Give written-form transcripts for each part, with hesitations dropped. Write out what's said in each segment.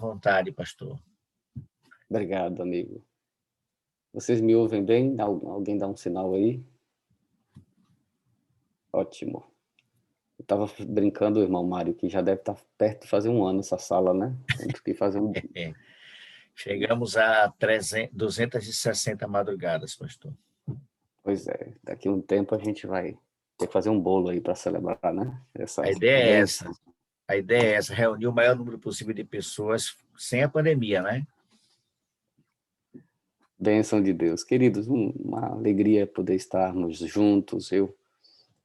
vontade, pastor. Obrigado, amigo. Vocês me ouvem bem? Alguém dá um sinal aí? Ótimo. Eu estava brincando, irmão Mário, que já deve estar perto de fazer um ano essa sala, né? Temos que fazer um... Chegamos a 260 madrugadas, pastor. Pois é, daqui a um tempo a gente vai ter que fazer um bolo aí para celebrar, né? Essa A ideia é bênção. essa. A ideia é essa, reunir o maior número possível de pessoas sem a pandemia, né? Bênção de Deus. Queridos, uma alegria poder estarmos juntos. Eu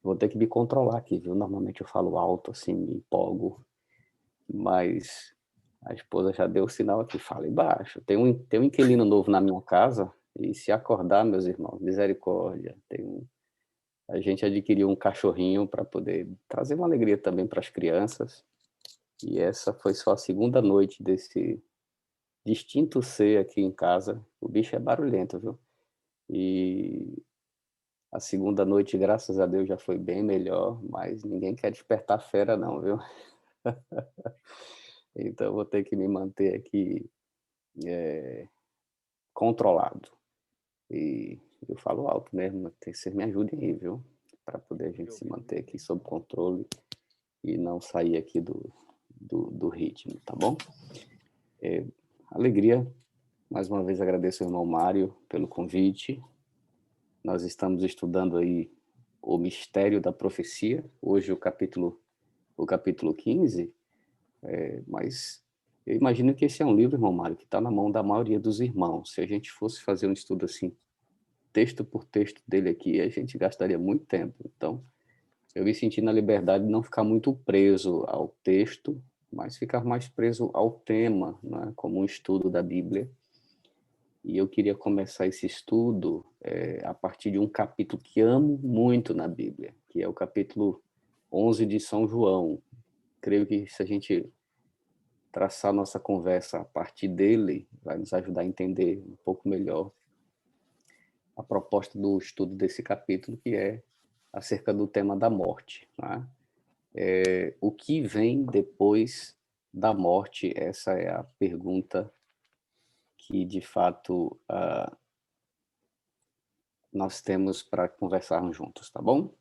vou ter que me controlar aqui, viu? Normalmente eu falo alto, assim, me empolgo, mas a esposa já deu o sinal aqui, fala baixo. Tem um inquilino novo na minha casa, e se acordar, meus irmãos, misericórdia. A gente adquiriu um cachorrinho para poder trazer uma alegria também para as crianças, e essa foi só a segunda noite desse distinto ser aqui em casa. O bicho é barulhento, viu? E a segunda noite, graças a Deus, já foi bem melhor, mas ninguém quer despertar a fera não, viu? Então eu vou ter que me manter aqui controlado. E eu falo alto mesmo, vocês me ajudem aí, viu? Para poder a gente se manter aqui sob controle e não sair aqui do ritmo, tá bom? Alegria. Mais uma vez agradeço ao irmão Mário pelo convite. Nós estamos estudando aí o mistério da profecia. Hoje o capítulo 15, mas eu imagino que esse é um livro, irmão Mário, que está na mão da maioria dos irmãos. Se a gente fosse fazer um estudo assim, texto por texto dele aqui, a gente gastaria muito tempo. Então, eu me senti na liberdade de não ficar muito preso ao texto, mas ficar mais preso ao tema, né, como um estudo da Bíblia. E eu queria começar esse estudo a partir de um capítulo que amo muito na Bíblia, que é o capítulo 11 de São João. Creio que se a gente traçar nossa conversa a partir dele, vai nos ajudar a entender um pouco melhor a proposta do estudo desse capítulo, que é acerca do tema da morte. Né? O que vem depois da morte? Essa é a pergunta que, de fato, nós temos para conversarmos juntos, tá bom?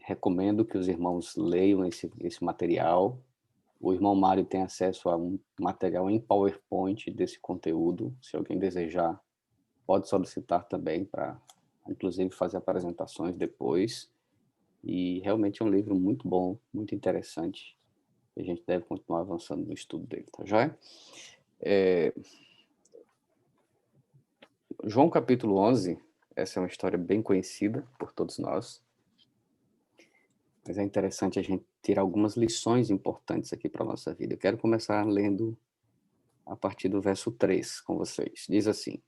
Recomendo que os irmãos leiam esse material. O irmão Mário tem acesso a um material em PowerPoint desse conteúdo. Se alguém desejar, pode solicitar também para, inclusive, fazer apresentações depois. E realmente é um livro muito bom, muito interessante. A gente deve continuar avançando no estudo dele, tá joia? João capítulo 11, essa é uma história bem conhecida por todos nós, mas é interessante a gente tirar algumas lições importantes aqui para a nossa vida. Eu quero começar lendo a partir do verso 3 com vocês. Diz assim: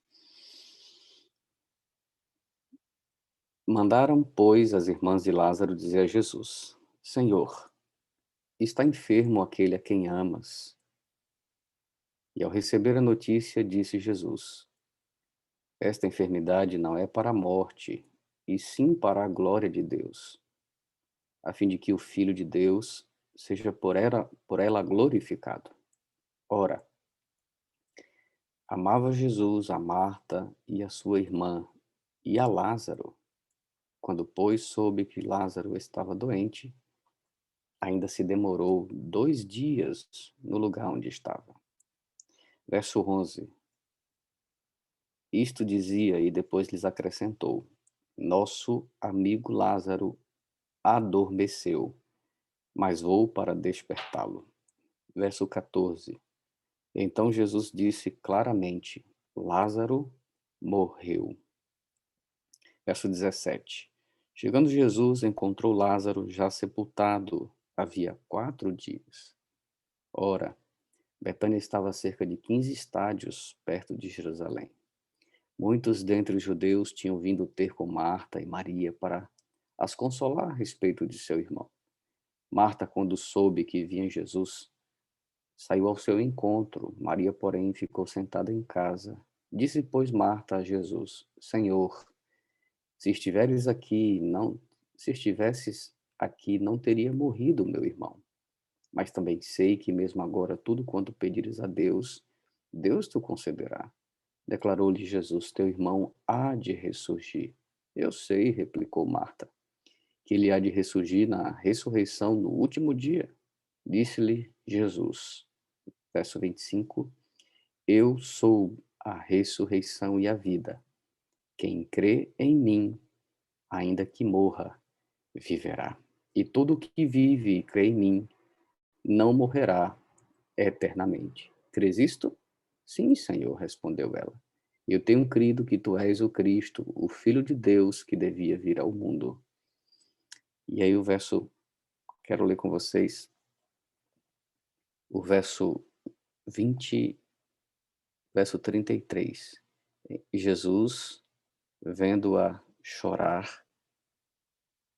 Mandaram, pois, as irmãs de Lázaro dizer a Jesus: Senhor, está enfermo aquele a quem amas. E ao receber a notícia, disse Jesus: Esta enfermidade não é para a morte, e sim para a glória de Deus, a fim de que o Filho de Deus seja por ela glorificado. Ora, amava Jesus a Marta e a sua irmã, e a Lázaro. Quando, pois, soube que Lázaro estava doente, ainda se demorou 2 dias no lugar onde estava. Verso 11. Isto dizia e depois lhes acrescentou: Nosso amigo Lázaro adormeceu, mas vou para despertá-lo. Verso 14. Então Jesus disse claramente: Lázaro morreu. Verso 17. Chegando Jesus, encontrou Lázaro já sepultado havia 4 dias. Ora, Betânia estava a cerca de 15 estádios perto de Jerusalém. Muitos dentre os judeus tinham vindo ter com Marta e Maria para as consolar a respeito de seu irmão. Marta, quando soube que vinha Jesus, saiu ao seu encontro. Maria, porém, ficou sentada em casa. Disse, pois, Marta a Jesus: Senhor, se estivesses aqui, não teria morrido meu irmão. mas também sei que mesmo agora tudo quanto pedires a Deus, Deus te concederá. Declarou-lhe Jesus: teu irmão há de ressurgir. Eu sei, replicou Marta, que ele há de ressurgir na ressurreição no último dia. Disse-lhe Jesus, verso 25: eu sou a ressurreição e a vida. Quem crê em mim, ainda que morra, viverá. E todo que vive e crê em mim, não morrerá eternamente. Crês isto? Sim, Senhor, respondeu ela. Eu tenho crido que tu és o Cristo, o Filho de Deus que devia vir ao mundo. E aí quero ler com vocês o verso 33. Jesus, vendo-a chorar,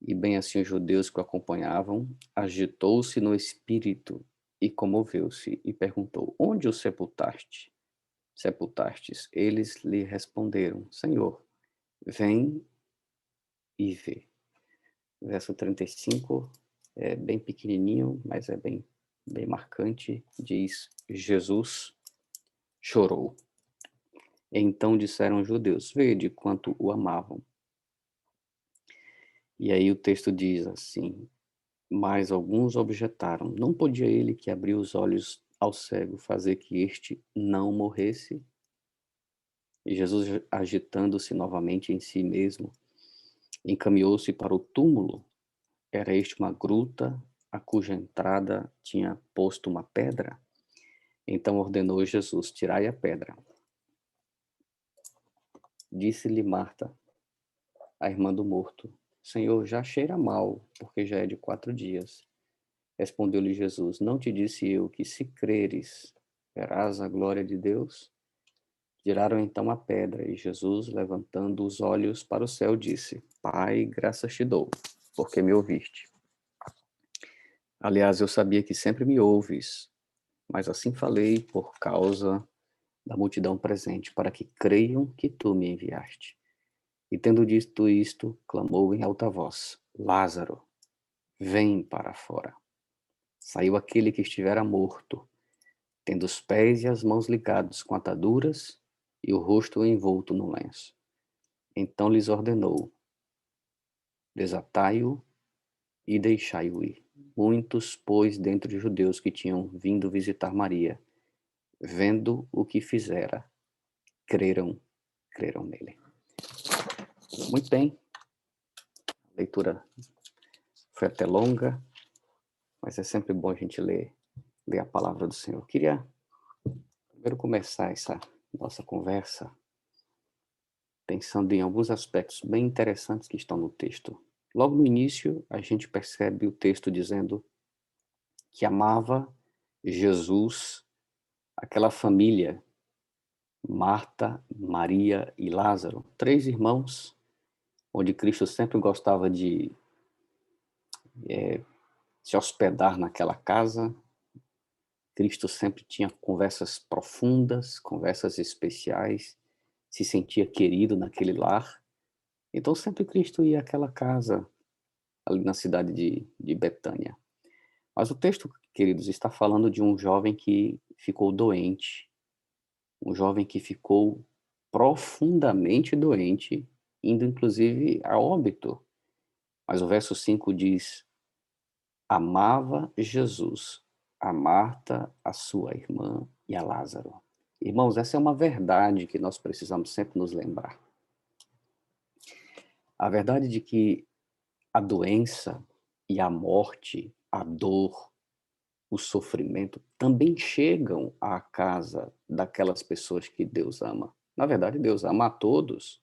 e bem assim os judeus que o acompanhavam, agitou-se no espírito e comoveu-se e perguntou: onde o sepultastes? Eles lhe responderam: Senhor, vem e vê. Verso 35 é bem pequenininho, mas é bem marcante. Diz: Jesus chorou. Então disseram os judeus: vede quanto o amavam. E aí o texto diz assim: mas alguns objetaram: não podia ele que abriu os olhos ao cego fazer que este não morresse? E Jesus, agitando-se novamente em si mesmo, encaminhou-se para o túmulo. Era este uma gruta, a cuja entrada tinha posto uma pedra. Então ordenou Jesus: tirai a pedra. Disse-lhe Marta, a irmã do morto: Senhor, já cheira mal, porque já é de 4 dias. Respondeu-lhe Jesus: não te disse eu que, se creres, verás a glória de Deus? Tiraram então a pedra, e Jesus, levantando os olhos para o céu, disse: Pai, graças te dou, porque me ouviste. Aliás, eu sabia que sempre me ouves, mas assim falei por causa da multidão presente, para que creiam que tu me enviaste. E tendo dito isto, clamou em alta voz: Lázaro, vem para fora. Saiu aquele que estivera morto, tendo os pés e as mãos ligados com ataduras e o rosto envolto no lenço. Então lhes ordenou: desatai-o e deixai-o ir. Muitos, pois, dentre os judeus que tinham vindo visitar Maria, vendo o que fizera, creram nele. Muito bem, a leitura foi até longa, mas é sempre bom a gente ler a palavra do Senhor. Eu queria primeiro começar essa nossa conversa pensando em alguns aspectos bem interessantes que estão no texto. Logo no início, a gente percebe o texto dizendo que amava Jesus, aquela família, Marta, Maria e Lázaro, 3 irmãos, onde Cristo sempre gostava de se hospedar naquela casa. Cristo sempre tinha conversas profundas, conversas especiais, se sentia querido naquele lar. Então sempre Cristo ia àquela casa, ali na cidade de Betânia. Mas o texto, queridos, está falando de um jovem que ficou doente, um jovem que ficou profundamente doente, indo inclusive a óbito. Mas o verso 5 diz: amava Jesus, a Marta, a sua irmã e a Lázaro. Irmãos, essa é uma verdade que nós precisamos sempre nos lembrar. A verdade de que a doença e a morte, a dor, o sofrimento também chegam à casa daquelas pessoas que Deus ama. Na verdade, Deus ama a todos,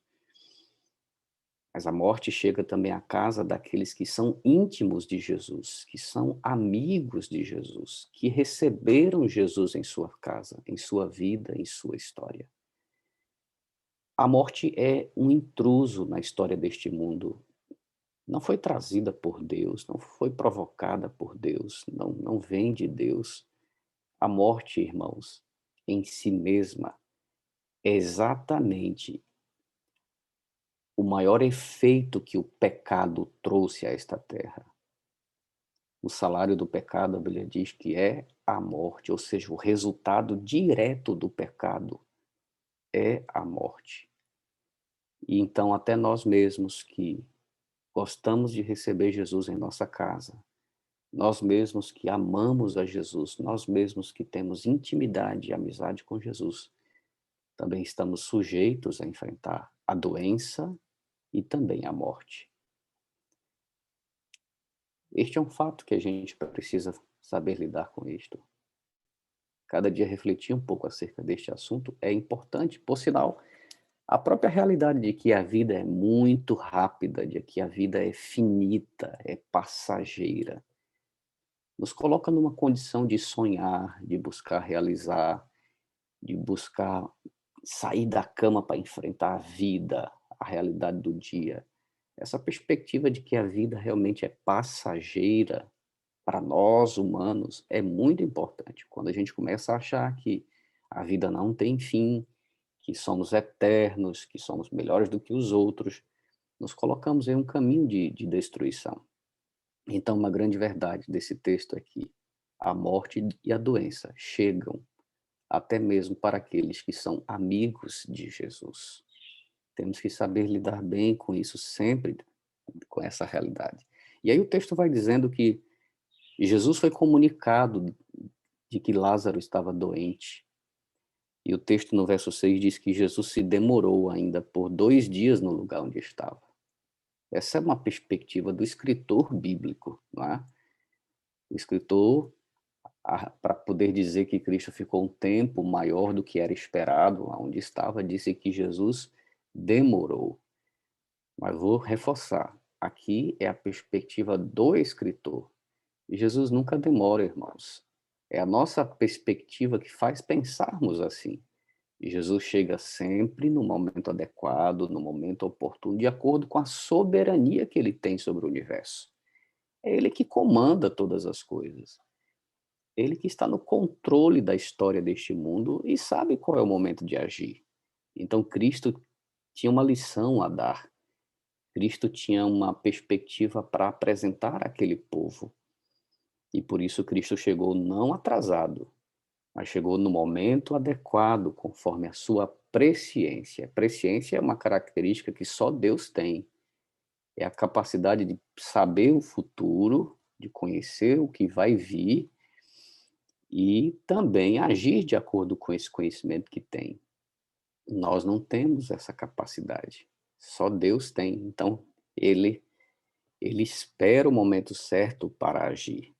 mas a morte chega também à casa daqueles que são íntimos de Jesus, que são amigos de Jesus, que receberam Jesus em sua casa, em sua vida, em sua história. A morte é um intruso na história deste mundo. Não foi trazida por Deus, não foi provocada por Deus, não vem de Deus. A morte, irmãos, em si mesma, é exatamente o maior efeito que o pecado trouxe a esta terra. O salário do pecado, a Bíblia diz que é a morte, ou seja, o resultado direto do pecado é a morte. E então até nós mesmos que gostamos de receber Jesus em nossa casa, nós mesmos que amamos a Jesus, nós mesmos que temos intimidade e amizade com Jesus, também estamos sujeitos a enfrentar a doença e também a morte. Este é um fato que a gente precisa saber lidar com isto. Cada dia refletir um pouco acerca deste assunto é importante, por sinal, a própria realidade de que a vida é muito rápida, de que a vida é finita, é passageira, nos coloca numa condição de sonhar, de buscar realizar, de buscar sair da cama para enfrentar a vida, a realidade do dia. Essa perspectiva de que a vida realmente é passageira, para nós humanos, é muito importante. Quando a gente começa a achar que a vida não tem fim, que somos eternos, que somos melhores do que os outros, nos colocamos em um caminho de destruição. Então, uma grande verdade desse texto é que a morte e a doença chegam até mesmo para aqueles que são amigos de Jesus. Temos que saber lidar bem com isso sempre, com essa realidade. E aí o texto vai dizendo que Jesus foi comunicado de que Lázaro estava doente. E o texto no verso 6 diz que Jesus se demorou ainda por 2 dias no lugar onde estava. Essa é uma perspectiva do escritor bíblico, não é? O escritor, para poder dizer que Cristo ficou um tempo maior do que era esperado, onde estava, disse que Jesus demorou. Mas vou reforçar, aqui é a perspectiva do escritor. Jesus nunca demora, irmãos. É a nossa perspectiva que faz pensarmos assim. E Jesus chega sempre no momento adequado, no momento oportuno, de acordo com a soberania que ele tem sobre o universo. É ele que comanda todas as coisas. Ele que está no controle da história deste mundo e sabe qual é o momento de agir. Então, Cristo tinha uma lição a dar. Cristo tinha uma perspectiva para apresentar àquele povo. E por isso Cristo chegou não atrasado, mas chegou no momento adequado, conforme a sua presciência. Presciência é uma característica que só Deus tem. É a capacidade de saber o futuro, de conhecer o que vai vir e também agir de acordo com esse conhecimento que tem. Nós não temos essa capacidade. Só Deus tem. Então, ele espera o momento certo para agir.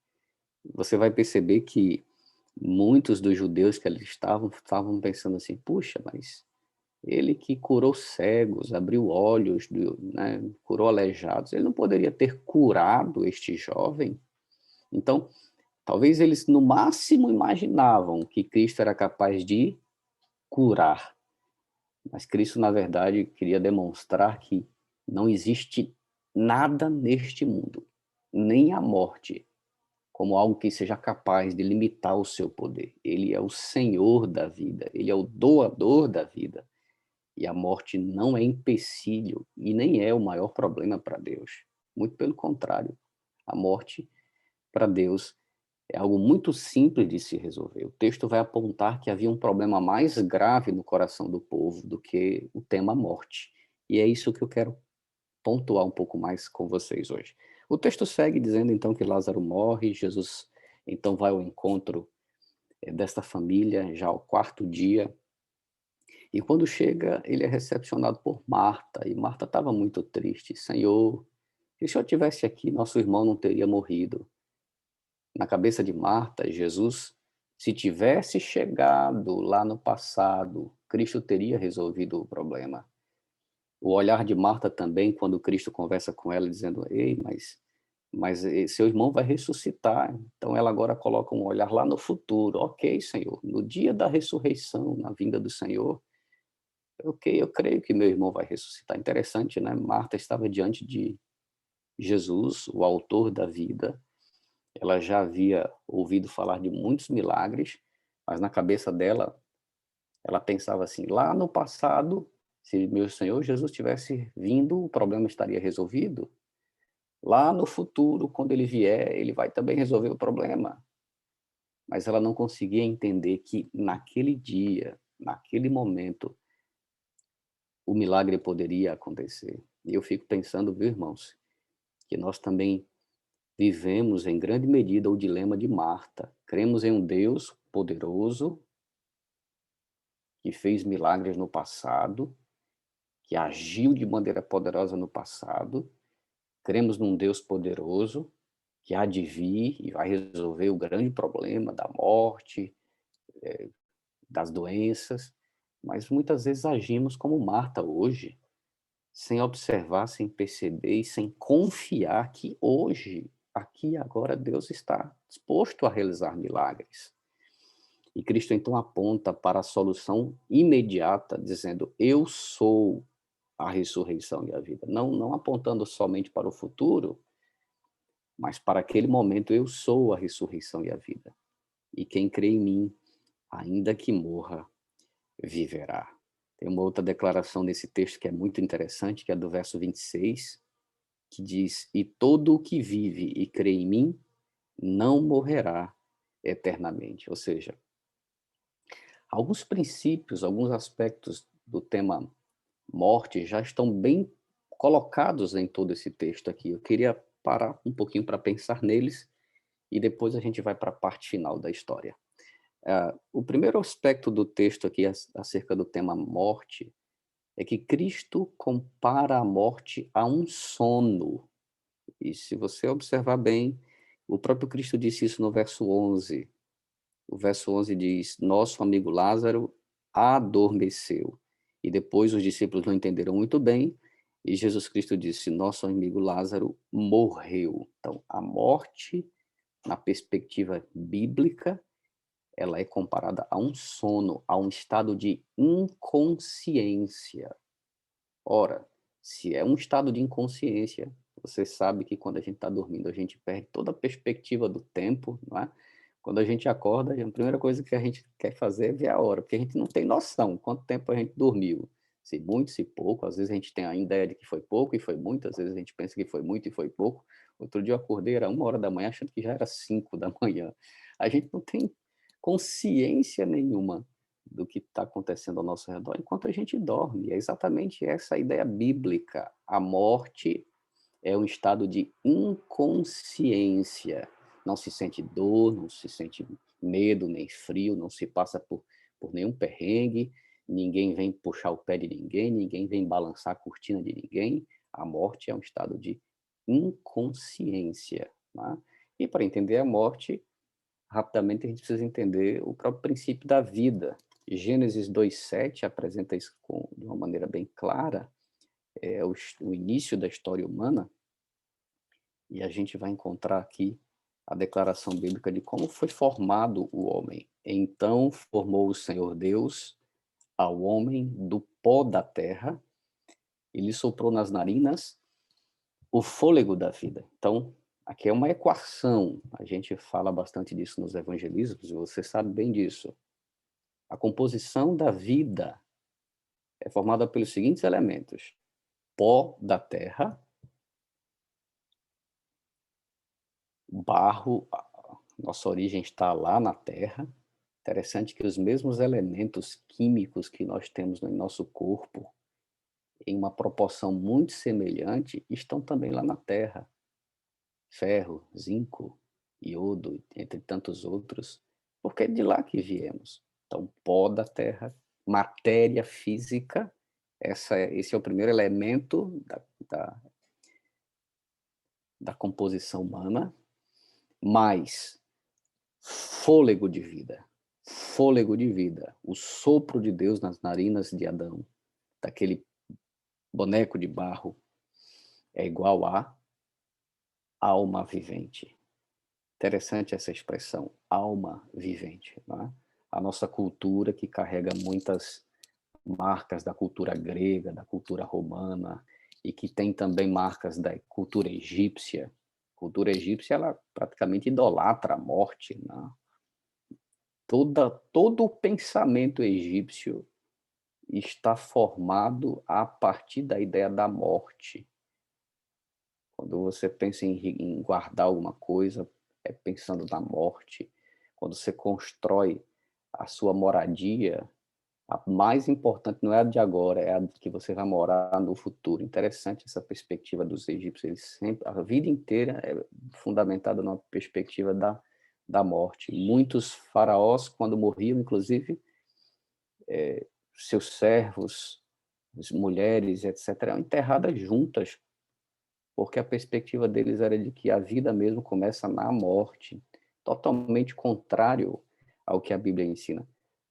Você vai perceber que muitos dos judeus que ali estavam pensando assim, puxa, mas ele que curou cegos, abriu olhos, né, curou aleijados, ele não poderia ter curado este jovem? Então, talvez eles no máximo imaginavam que Cristo era capaz de curar, mas Cristo, na verdade, queria demonstrar que não existe nada neste mundo, nem a morte, como algo que seja capaz de limitar o seu poder. Ele é o Senhor da vida, ele é o doador da vida. E a morte não é empecilho e nem é o maior problema para Deus. Muito pelo contrário, a morte para Deus é algo muito simples de se resolver. O texto vai apontar que havia um problema mais grave no coração do povo do que o tema morte. E é isso que eu quero pontuar um pouco mais com vocês hoje. O texto segue dizendo então que Lázaro morre, Jesus então vai ao encontro desta família já ao quarto dia, e quando chega ele é recepcionado por Marta, e Marta estava muito triste. Senhor, se o Senhor tivesse aqui, nosso irmão não teria morrido. Na cabeça de Marta, Jesus, se tivesse chegado lá no passado, Cristo teria resolvido o problema. O olhar de Marta também, quando Cristo conversa com ela, dizendo, ei, mas seu irmão vai ressuscitar. Então ela agora coloca um olhar lá no futuro. Ok, Senhor, no dia da ressurreição, na vinda do Senhor, ok, eu creio que meu irmão vai ressuscitar. Interessante, né? Marta estava diante de Jesus, o autor da vida. Ela já havia ouvido falar de muitos milagres, mas na cabeça dela, ela pensava assim, lá no passado, se meu Senhor Jesus tivesse vindo, o problema estaria resolvido. Lá no futuro, quando ele vier, ele vai também resolver o problema. Mas ela não conseguia entender que naquele dia, naquele momento, o milagre poderia acontecer. E eu fico pensando, viu, irmãos, que nós também vivemos em grande medida o dilema de Marta. Cremos em um Deus poderoso que fez milagres no passado, que agiu de maneira poderosa no passado. Cremos num Deus poderoso que há de vir e vai resolver o grande problema da morte, das doenças, mas muitas vezes agimos como Marta hoje, sem observar, sem perceber e sem confiar que hoje, aqui e agora, Deus está disposto a realizar milagres. E Cristo então aponta para a solução imediata, dizendo: Eu sou a ressurreição e a vida. Não apontando somente para o futuro, mas para aquele momento: eu sou a ressurreição e a vida. E quem crê em mim, ainda que morra, viverá. Tem uma outra declaração nesse texto que é muito interessante, que é do verso 26, que diz: E todo o que vive e crê em mim não morrerá eternamente. Ou seja, alguns princípios, alguns aspectos do tema morte já estão bem colocados em todo esse texto aqui. Eu queria parar um pouquinho para pensar neles e depois a gente vai para a parte final da história. O primeiro aspecto do texto aqui acerca do tema morte é que Cristo compara a morte a um sono. E se você observar bem, o próprio Cristo disse isso no verso 11. O verso 11 diz: Nosso amigo Lázaro adormeceu. E depois os discípulos não entenderam muito bem, e Jesus Cristo disse: Nosso amigo Lázaro morreu. Então, a morte, na perspectiva bíblica, ela é comparada a um sono, a um estado de inconsciência. Ora, se é um estado de inconsciência, você sabe que quando a gente está dormindo, a gente perde toda a perspectiva do tempo, não é? Quando a gente acorda, a primeira coisa que a gente quer fazer é ver a hora, porque a gente não tem noção quanto tempo a gente dormiu. Se muito, se pouco, às vezes a gente tem a ideia de que foi pouco e foi muito, às vezes a gente pensa que foi muito e foi pouco. Outro dia eu acordei, era 1 hora da manhã, achando que já era 5 da manhã. A gente não tem consciência nenhuma do que está acontecendo ao nosso redor enquanto a gente dorme. É exatamente essa a ideia bíblica. A morte é um estado de inconsciência. Não se sente dor, não se sente medo, nem frio, não se passa por nenhum perrengue, ninguém vem puxar o pé de ninguém, ninguém vem balançar a cortina de ninguém. A morte é um estado de inconsciência. Né? E para entender a morte, rapidamente a gente precisa entender o próprio princípio da vida. Gênesis 2:7 apresenta isso de uma maneira bem clara, é o início da história humana, e a gente vai encontrar aqui a declaração bíblica de como foi formado o homem. Então formou o Senhor Deus ao homem do pó da terra e lhe soprou nas narinas o fôlego da vida. Então, aqui é uma equação, a gente fala bastante disso nos evangelismos, você sabe bem disso. A composição da vida é formada pelos seguintes elementos: pó da terra, barro, nossa origem está lá na terra. Interessante que os mesmos elementos químicos que nós temos no nosso corpo, em uma proporção muito semelhante, estão também lá na terra. Ferro, zinco, iodo, entre tantos outros, porque é de lá que viemos. Então, pó da terra, matéria física, esse é o primeiro elemento da composição humana, mais fôlego de vida, o sopro de Deus nas narinas de Adão, daquele boneco de barro, é igual a alma vivente. Interessante essa expressão, alma vivente. Não é? A nossa cultura, que carrega muitas marcas da cultura grega, da cultura romana, e que tem também marcas da cultura egípcia. A cultura egípcia, ela praticamente idolatra a morte. Né? Todo o pensamento egípcio está formado a partir da ideia da morte. Quando você pensa em guardar alguma coisa, é pensando na morte. Quando você constrói a sua moradia, a mais importante não é a de agora, é a que você vai morar no futuro. Interessante essa perspectiva dos egípcios. Eles sempre, a vida inteira é fundamentada numa perspectiva da morte. Muitos faraós, quando morriam, inclusive, seus servos, as mulheres, etc., eram enterradas juntas, porque a perspectiva deles era de que a vida mesmo começa na morte, totalmente contrário ao que a Bíblia ensina.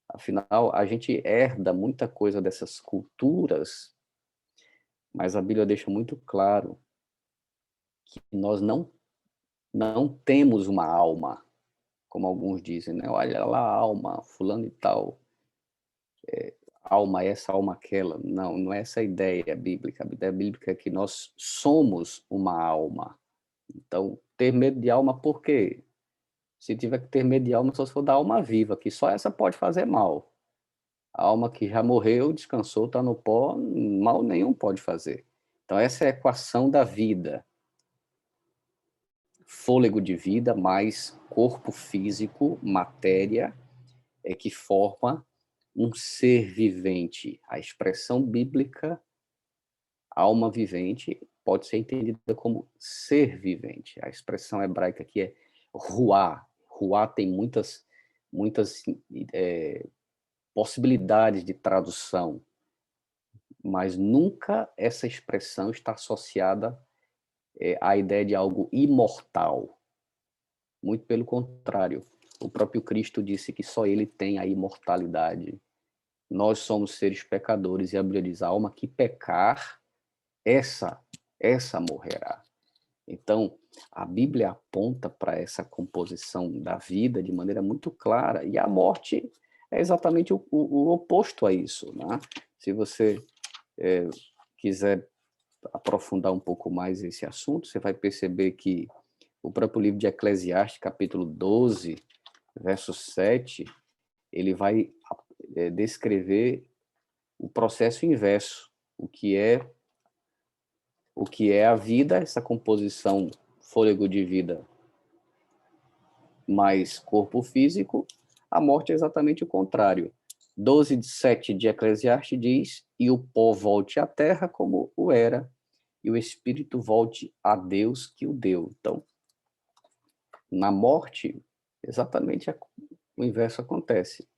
Afinal, a gente herda muita coisa dessas culturas, mas a Bíblia deixa muito claro que nós não temos uma alma, como alguns dizem, né? Olha lá a alma, fulano e tal, alma essa, alma aquela. Não, não é essa a ideia bíblica. A ideia bíblica é que nós somos uma alma. Então, ter medo de alma por quê? Se tiver que ter medo de alma, só se for da alma viva, que só essa pode fazer mal. A alma que já morreu, descansou, está no pó, mal nenhum pode fazer. Então, essa é a equação da vida. Fôlego de vida mais corpo físico, matéria, é que forma um ser vivente. A expressão bíblica, alma vivente, pode ser entendida como ser vivente. A expressão hebraica aqui é ruá. Ruá tem muitas possibilidades de tradução, mas nunca essa expressão está associada à ideia de algo imortal. Muito pelo contrário. O próprio Cristo disse que só ele tem a imortalidade. Nós somos seres pecadores e a Bíblia diz: a alma que pecar, essa morrerá. Então, a Bíblia aponta para essa composição da vida de maneira muito clara, e a morte é exatamente o oposto a isso, né? Se você quiser aprofundar um pouco mais esse assunto, você vai perceber que o próprio livro de Eclesiastes, capítulo 12, verso 7, ele vai descrever o processo inverso, o que é a vida, essa composição fôlego de vida mais corpo físico. A morte é exatamente o contrário. 12:7 de Eclesiastes diz: e o pó volte à terra como o era, e o espírito volte a Deus que o deu. Então, na morte, exatamente o inverso acontece.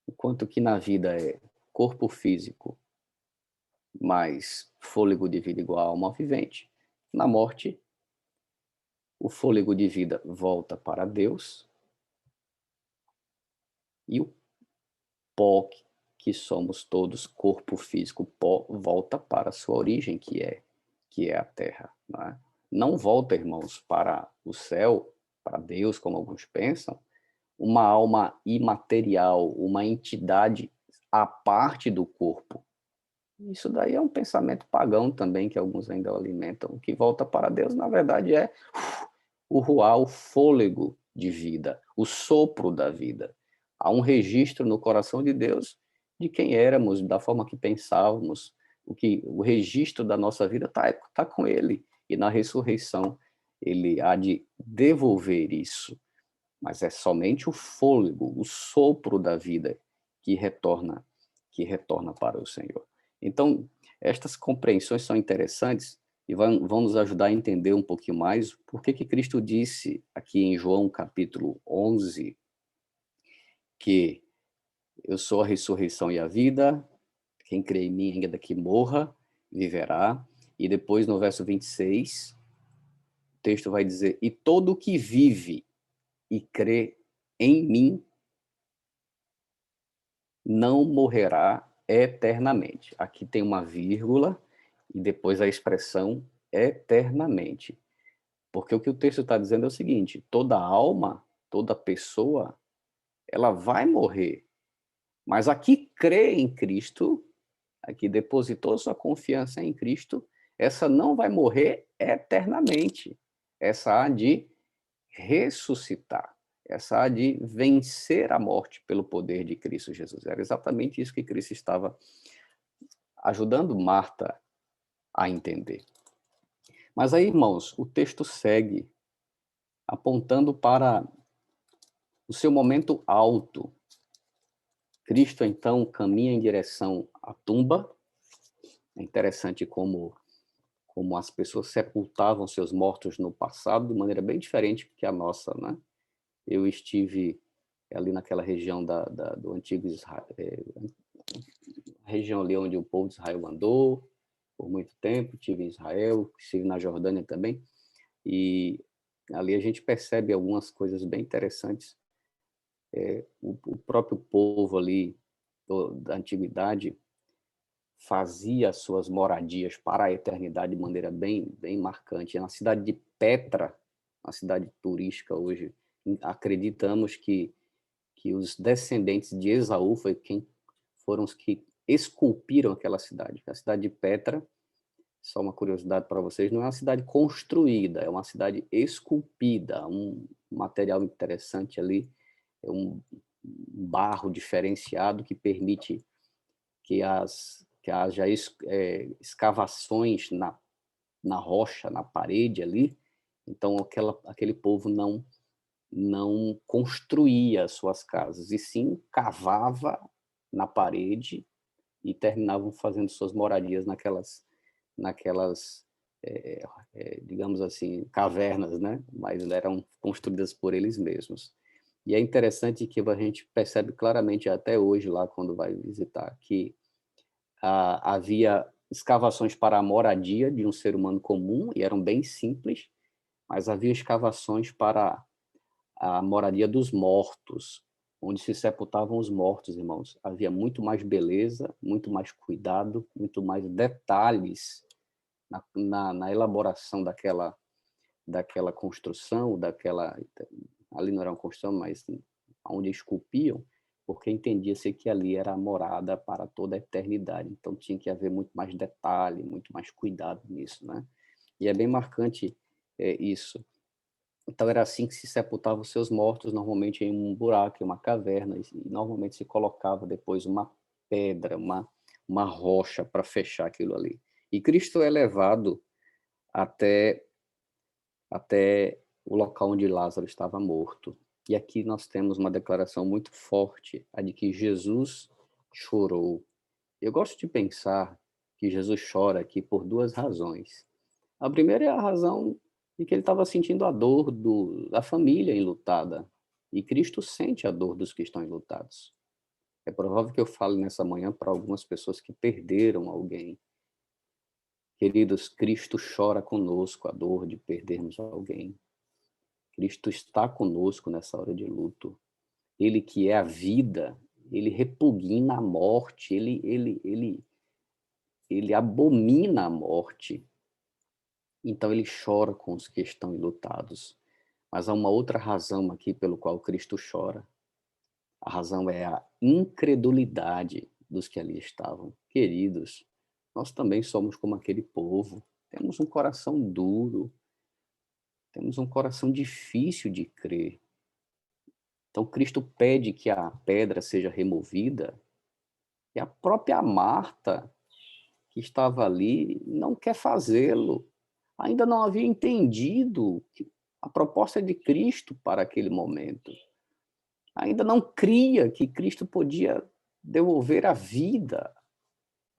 Enquanto que na vida é corpo físico mais fôlego de vida igual a alma vivente, na morte, o fôlego de vida volta para Deus e o pó que somos todos, corpo físico, pó, volta para a sua origem, que é a terra. Não volta, irmãos, para o céu, para Deus, como alguns pensam, uma alma imaterial, uma entidade à parte do corpo. Isso daí é um pensamento pagão também, que alguns ainda alimentam. O que volta para Deus, na verdade, é o ruá, o fôlego de vida, o sopro da vida. Há um registro no coração de Deus de quem éramos, da forma que pensávamos, o registro da nossa vida tá com Ele. E na ressurreição, Ele há de devolver isso. Mas é somente o fôlego, o sopro da vida que retorna para o Senhor. Então, estas compreensões são interessantes e vão nos ajudar a entender um pouquinho mais por que Cristo disse aqui em João capítulo 11 que eu sou a ressurreição e a vida, quem crê em mim, ainda que morra, viverá. E depois no verso 26, o texto vai dizer: e todo que vive e crê em mim não morrerá eternamente. Aqui tem uma vírgula e depois a expressão eternamente. Porque o que o texto está dizendo é o seguinte: toda alma, toda pessoa, ela vai morrer. Mas a que crê em Cristo, a que depositou sua confiança em Cristo, essa não vai morrer eternamente. Essa há de ressuscitar. Essa há de vencer a morte pelo poder de Cristo Jesus. Era exatamente isso que Cristo estava ajudando Marta a entender. Mas aí, irmãos, o texto segue apontando para o seu momento alto. Cristo, então, caminha em direção à tumba. É interessante como as pessoas sepultavam seus mortos no passado de maneira bem diferente que a nossa, né? Eu estive ali naquela região do antigo Israel, região ali onde o povo de Israel andou por muito tempo, estive em Israel, estive na Jordânia também, e ali a gente percebe algumas coisas bem interessantes. O próprio povo ali da antiguidade fazia suas moradias para a eternidade de maneira bem marcante. Na cidade de Petra, uma cidade turística hoje, acreditamos que os descendentes de Esaú foram os que esculpiram aquela cidade. A cidade de Petra, só uma curiosidade para vocês, não é uma cidade construída, é uma cidade esculpida, um material interessante ali, é um barro diferenciado que permite que haja escavações na rocha, na parede ali. Então, aquele povo não construía suas casas, e sim cavava na parede e terminavam fazendo suas moradias naquelas digamos assim, cavernas, né? Mas eram construídas por eles mesmos. E é interessante que a gente percebe claramente até hoje lá, quando vai visitar, que havia escavações para a moradia de um ser humano comum, e eram bem simples, mas havia escavações para a moradia dos mortos, onde se sepultavam os mortos, irmãos. Havia muito mais beleza, muito mais cuidado, muito mais detalhes na elaboração daquela construção, ali não era uma construção, mas onde esculpiam, porque entendia-se que ali era a morada para toda a eternidade. Então tinha que haver muito mais detalhe, muito mais cuidado nisso, né? E é bem marcante isso. Então era assim que se sepultavam os seus mortos, normalmente em um buraco, em uma caverna, e normalmente se colocava depois uma pedra, uma rocha para fechar aquilo ali. E Cristo é levado até o local onde Lázaro estava morto. E aqui nós temos uma declaração muito forte, a de que Jesus chorou. Eu gosto de pensar que Jesus chora aqui por duas razões. A primeira é a razão de que ele estava sentindo a dor da família enlutada. E Cristo sente a dor dos que estão enlutados. É provável que eu fale nessa manhã para algumas pessoas que perderam alguém. Queridos, Cristo chora conosco a dor de perdermos alguém. Cristo está conosco nessa hora de luto. Ele que é a vida, ele repugna a morte, ele abomina a morte. Então ele chora com os que estão enlutados. Mas há uma outra razão aqui pelo qual Cristo chora. A razão é a incredulidade dos que ali estavam. Queridos, nós também somos como aquele povo. Temos um coração duro, temos um coração difícil de crer. Então, Cristo pede que a pedra seja removida, e a própria Marta, que estava ali, não quer fazê-lo. Ainda não havia entendido a proposta de Cristo para aquele momento. Ainda não cria que Cristo podia devolver a vida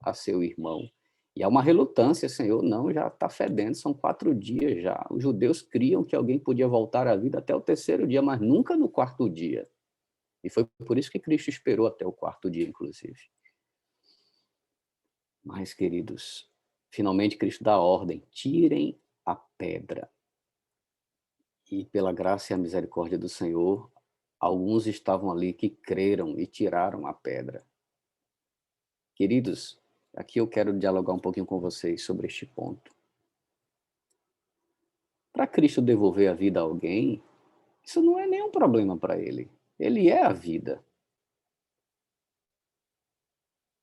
a seu irmão. E há uma relutância, Senhor, não, já está fedendo, são 4 dias já. Os judeus criam que alguém podia voltar à vida até o 3º dia, mas nunca no 4º dia. E foi por isso que Cristo esperou até o 4º dia, inclusive. Mas, queridos, finalmente Cristo dá a ordem, tirem a pedra. E pela graça e a misericórdia do Senhor, alguns estavam ali que creram e tiraram a pedra. Queridos, aqui eu quero dialogar um pouquinho com vocês sobre este ponto. Para Cristo devolver a vida a alguém, isso não é nenhum problema para ele. Ele é a vida.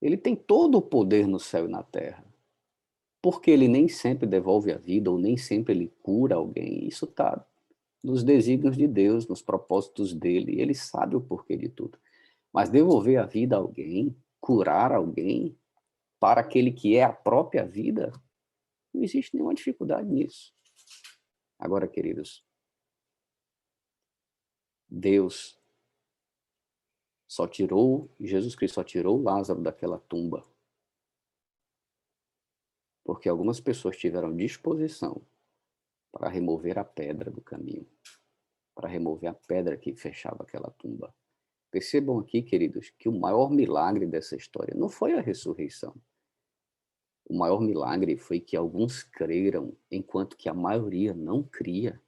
Ele tem todo o poder no céu e na terra. Porque ele nem sempre devolve a vida ou nem sempre ele cura alguém. Isso está nos desígnios de Deus, nos propósitos dele. Ele sabe o porquê de tudo. Mas devolver a vida a alguém, curar alguém, para aquele que é a própria vida, Não existe nenhuma dificuldade nisso. Agora, queridos, Jesus Cristo só tirou Lázaro daquela tumba porque algumas pessoas tiveram disposição para remover a pedra do caminho, para remover a pedra que fechava aquela tumba. Percebam aqui, queridos, que o maior milagre dessa história não foi a ressurreição. O maior milagre foi que alguns creram, enquanto que a maioria não cria.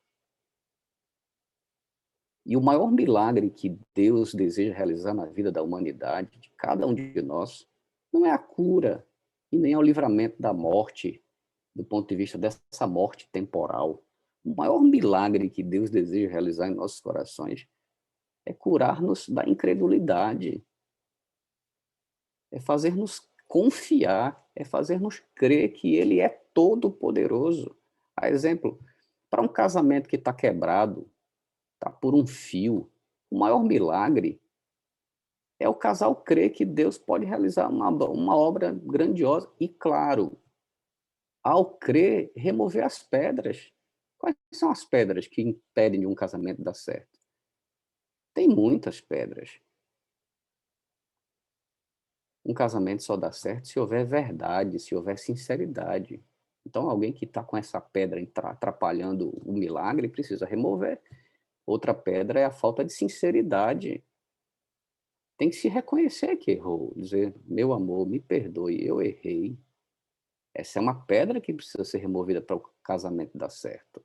E o maior milagre que Deus deseja realizar na vida da humanidade, de cada um de nós, não é a cura e nem é o livramento da morte, do ponto de vista dessa morte temporal. O maior milagre que Deus deseja realizar em nossos corações é curar-nos da incredulidade, é fazer-nos confiar, é fazer-nos crer que Ele é todo-poderoso. A exemplo, para um casamento que está quebrado, está por um fio, o maior milagre é o casal crer que Deus pode realizar uma obra grandiosa e, claro, ao crer, remover as pedras. Quais são as pedras que impedem de um casamento dar certo? Tem muitas pedras. Um casamento só dá certo se houver verdade, se houver sinceridade. Então, alguém que está com essa pedra atrapalhando o milagre precisa remover. Outra pedra é a falta de sinceridade. Tem que se reconhecer que errou, dizer, meu amor, me perdoe, eu errei. Essa é uma pedra que precisa ser removida para o casamento dar certo.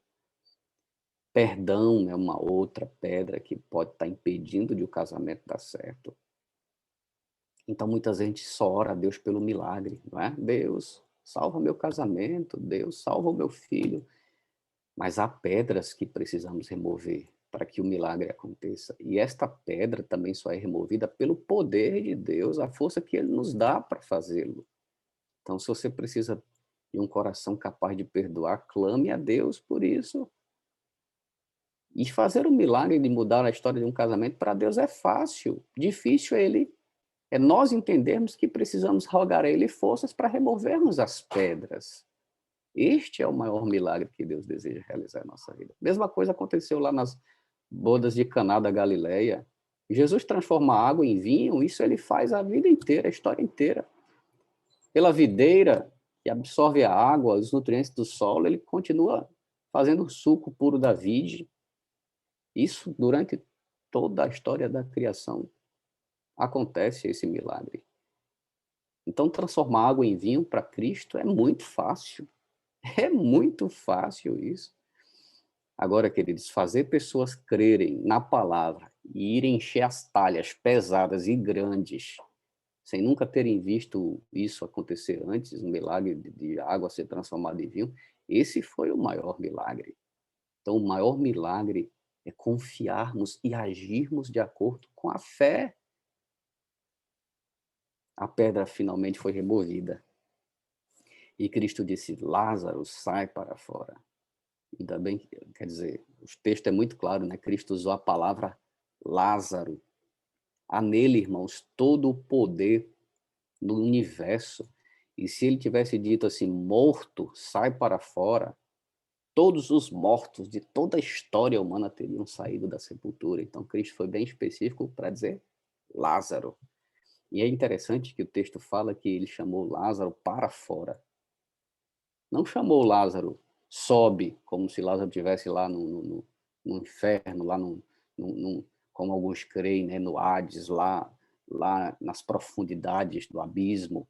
Perdão é uma outra pedra que pode estar impedindo de o casamento dar certo. Então, muita gente só ora a Deus pelo milagre, não é? Deus, salva meu casamento, Deus, salva o meu filho. Mas há pedras que precisamos remover para que o milagre aconteça. E esta pedra também só é removida pelo poder de Deus, a força que Ele nos dá para fazê-lo. Então, se você precisa de um coração capaz de perdoar, clame a Deus por isso. E fazer o milagre de mudar a história de um casamento para Deus é fácil. Difícil é nós entendermos que precisamos rogar a Ele forças para removermos as pedras. Este é o maior milagre que Deus deseja realizar em nossa vida. Mesma coisa aconteceu lá nas bodas de Caná da Galileia. Jesus transforma a água em vinho, isso Ele faz a vida inteira, a história inteira. Pela videira que absorve a água, os nutrientes do solo, Ele continua fazendo o suco puro da vide. Isso durante toda a história da criação acontece esse milagre. Então, transformar água em vinho para Cristo é muito fácil. É muito fácil isso. Agora, queridos, fazer pessoas crerem na palavra e irem encher as talhas pesadas e grandes, sem nunca terem visto isso acontecer antes, um milagre de água ser transformada em vinho, esse foi o maior milagre. Então, o maior milagre é confiarmos e agirmos de acordo com a fé. A pedra finalmente foi removida. E Cristo disse, Lázaro, sai para fora. Ainda bem, quer dizer, o texto é muito claro, né? Cristo usou a palavra Lázaro. Há nele, irmãos, todo o poder no universo. E se ele tivesse dito assim, morto, sai para fora, todos os mortos de toda a história humana teriam saído da sepultura. Então, Cristo foi bem específico para dizer Lázaro. E é interessante que o texto fala que ele chamou Lázaro para fora. Não chamou Lázaro, sobe, como se Lázaro estivesse lá no inferno, lá como alguns creem, né, no Hades, lá nas profundidades do abismo,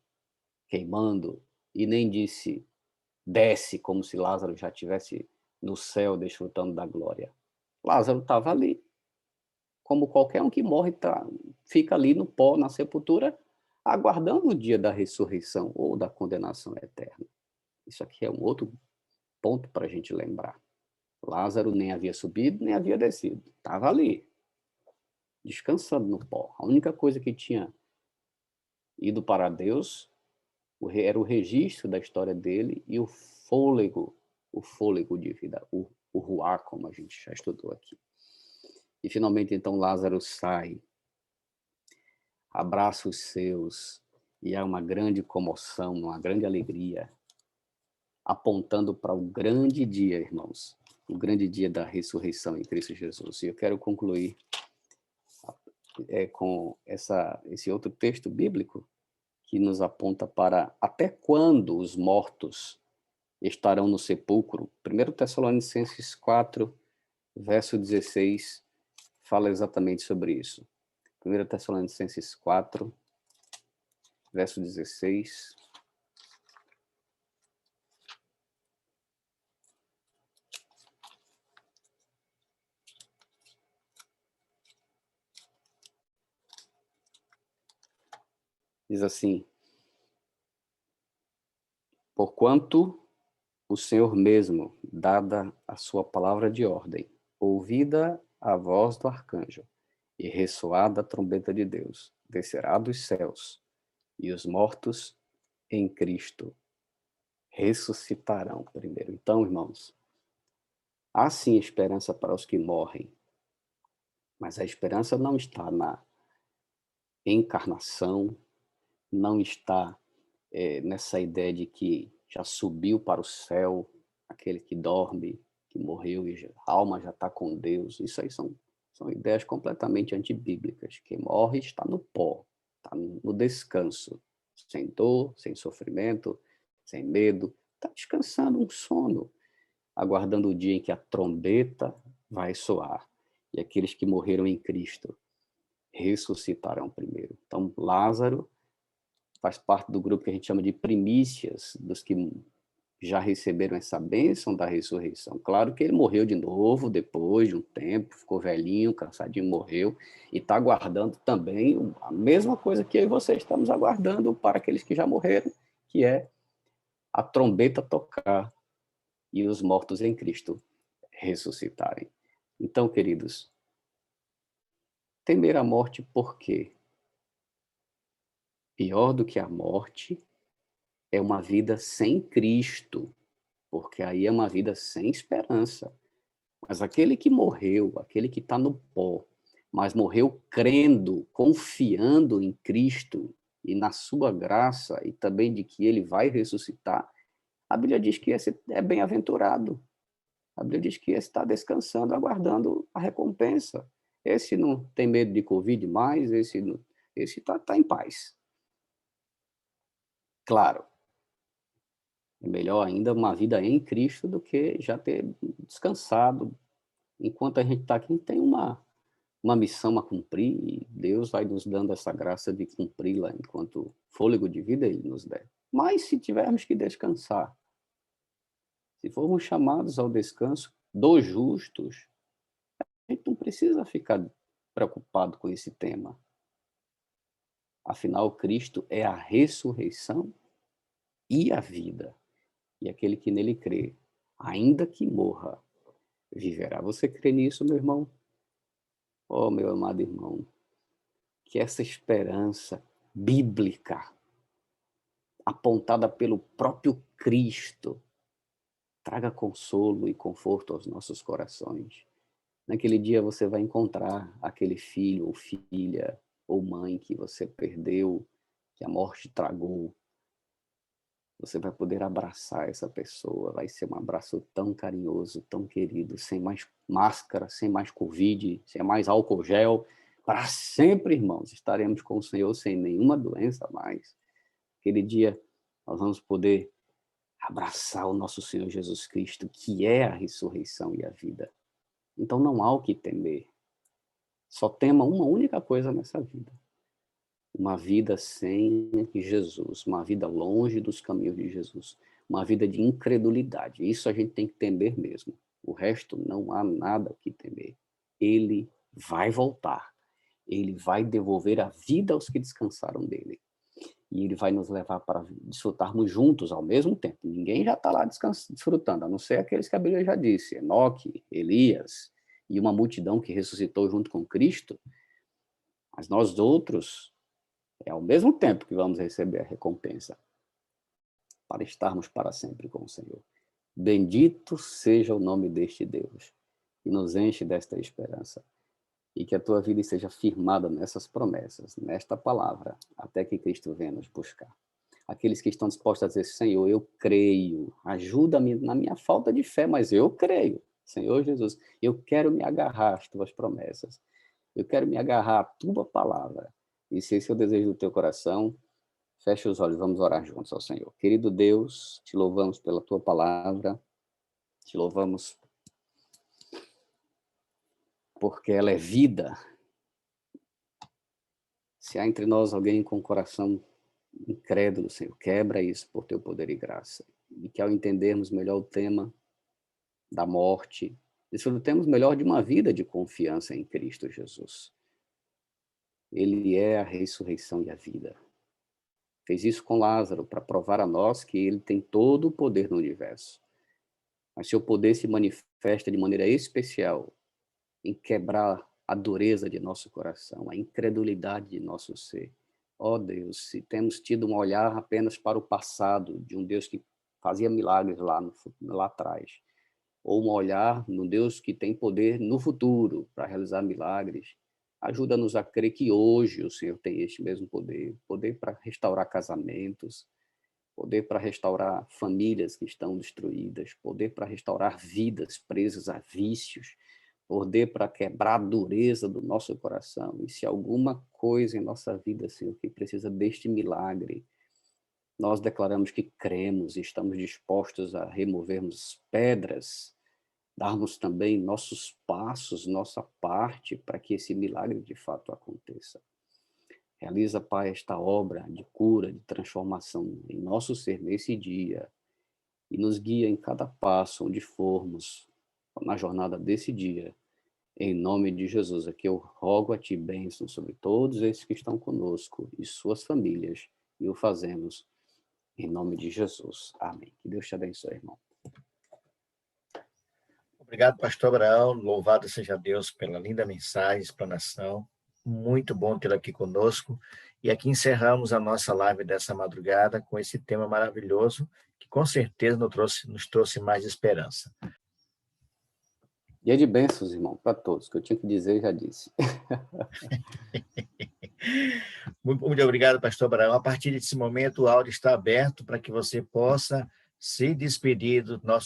queimando, e nem disse, desce, como se Lázaro já estivesse no céu, desfrutando da glória. Lázaro estava ali, como qualquer um que morre, fica ali no pó, na sepultura, aguardando o dia da ressurreição ou da condenação eterna. Isso aqui é um outro ponto para a gente lembrar. Lázaro nem havia subido, nem havia descido. Estava ali, descansando no pó. A única coisa que tinha ido para Deus era o registro da história dele e o fôlego de vida, o ruá, como a gente já estudou aqui. E finalmente, então, Lázaro sai, abraça os seus, e há uma grande comoção, uma grande alegria. apontando para o grande dia, irmãos, o grande dia da ressurreição em Cristo Jesus. E eu quero concluir com esse outro texto bíblico que nos aponta para até quando os mortos estarão no sepulcro. 1 Tessalonicenses 4, verso 16, fala exatamente sobre isso. 1 Tessalonicenses 4, verso 16. Diz assim: porquanto o Senhor mesmo, dada a sua palavra de ordem, ouvida a voz do arcanjo e ressoada a trombeta de Deus, descerá dos céus, e os mortos em Cristo ressuscitarão primeiro. Então, irmãos, há sim esperança para os que morrem, mas a esperança não está na encarnação, não está nessa ideia de que já subiu para o céu, aquele que dorme, que morreu e a alma já está com Deus. Isso aí são ideias completamente antibíblicas. Quem morre está no pó, está no descanso, sem dor, sem sofrimento, sem medo, está descansando um sono, aguardando o dia em que a trombeta vai soar e aqueles que morreram em Cristo ressuscitarão primeiro. Então, Lázaro faz parte do grupo que a gente chama de primícias, dos que já receberam essa bênção da ressurreição. Claro que ele morreu de novo, depois de um tempo, ficou velhinho, cansadinho, morreu, e está aguardando também a mesma coisa que eu e você estamos aguardando para aqueles que já morreram, que é a trombeta tocar e os mortos em Cristo ressuscitarem. Então, queridos, temer a morte por quê? Pior do que a morte é uma vida sem Cristo, porque aí é uma vida sem esperança. Mas aquele que morreu, aquele que está no pó, mas morreu crendo, confiando em Cristo e na sua graça e também de que ele vai ressuscitar, a Bíblia diz que esse é bem-aventurado. A Bíblia diz que esse está descansando, aguardando a recompensa. Esse não tem medo de Covid mais, esse está em paz. Claro, é melhor ainda uma vida em Cristo do que já ter descansado. Enquanto a gente está aqui, a gente tem uma missão a cumprir e Deus vai nos dando essa graça de cumpri-la enquanto fôlego de vida Ele nos der. Mas se tivermos que descansar, se formos chamados ao descanso dos justos, a gente não precisa ficar preocupado com esse tema. Afinal, Cristo é a ressurreição e a vida. E aquele que nele crê, ainda que morra, viverá. Você crê nisso, meu irmão? Oh, meu amado irmão, que essa esperança bíblica, apontada pelo próprio Cristo, traga consolo e conforto aos nossos corações. Naquele dia você vai encontrar aquele filho ou filha ou mãe que você perdeu, que a morte tragou. Você vai poder abraçar essa pessoa, vai ser um abraço tão carinhoso, tão querido, sem mais máscara, sem mais Covid, sem mais álcool gel. Para sempre, irmãos, estaremos com o Senhor sem nenhuma doença mais. Aquele dia nós vamos poder abraçar o nosso Senhor Jesus Cristo, que é a ressurreição e a vida. Então não há o que temer. Só tema uma única coisa nessa vida: uma vida sem Jesus, uma vida longe dos caminhos de Jesus, uma vida de incredulidade. Isso a gente tem que temer mesmo. O resto não há nada o que temer. Ele vai voltar. Ele vai devolver a vida aos que descansaram dele. E ele vai nos levar para desfrutarmos juntos ao mesmo tempo. Ninguém já está lá desfrutando, a não ser aqueles que a Bíblia já disse: Enoque, Elias e uma multidão que ressuscitou junto com Cristo. Mas nós outros, é ao mesmo tempo que vamos receber a recompensa para estarmos para sempre com o Senhor. Bendito seja o nome deste Deus, que nos enche desta esperança, e que a tua vida esteja firmada nessas promessas, nesta palavra, até que Cristo venha nos buscar. aqueles que estão dispostos a dizer, Senhor, eu creio, ajuda-me na minha falta de fé, mas eu creio. Senhor Jesus, eu quero me agarrar às tuas promessas. Eu quero me agarrar à tua palavra. E se esse é o desejo do teu coração, feche os olhos, vamos orar juntos ao Senhor. Querido Deus, te louvamos pela tua palavra, te louvamos porque ela é vida. Se há entre nós alguém com o coração incrédulo, Senhor, quebra isso por teu poder e graça. E que ao entendermos melhor o tema da morte, desfrutemos melhor de uma vida de confiança em Cristo Jesus. Ele é a ressurreição e a vida. Fez isso com Lázaro para provar a nós que ele tem todo o poder no universo. Mas seu poder se manifesta de maneira especial em quebrar a dureza de nosso coração, a incredulidade de nosso ser. Ó Deus, se temos tido um olhar apenas para o passado, de um Deus que fazia milagres lá atrás, ou um olhar no Deus que tem poder no futuro para realizar milagres, ajuda-nos a crer que hoje o Senhor tem este mesmo poder, poder para restaurar casamentos, poder para restaurar famílias que estão destruídas, poder para restaurar vidas presas a vícios, poder para quebrar a dureza do nosso coração. E se alguma coisa em nossa vida, Senhor, que precisa deste milagre, nós declaramos que cremos e estamos dispostos a removermos pedras, darmos também nossos passos, nossa parte, para que esse milagre de fato aconteça. Realiza, Pai, esta obra de cura, de transformação em nosso ser nesse dia e nos guia em cada passo onde formos na jornada desse dia. Em nome de Jesus, aqui eu rogo a Ti bênção sobre todos esses que estão conosco e suas famílias, e o fazemos em nome de Jesus. Amém. Que Deus te abençoe, irmão. Obrigado, pastor Abraão. Louvado seja Deus pela linda mensagem, explanação. Muito bom tê-lo aqui conosco. E aqui encerramos a nossa live dessa madrugada com esse tema maravilhoso, que com certeza nos trouxe mais esperança. Dia de bênçãos, irmão, para todos. O que eu tinha que dizer, já disse. Muito obrigado, pastor Abraão. A partir desse momento, o áudio está aberto para que você possa se despedir do nosso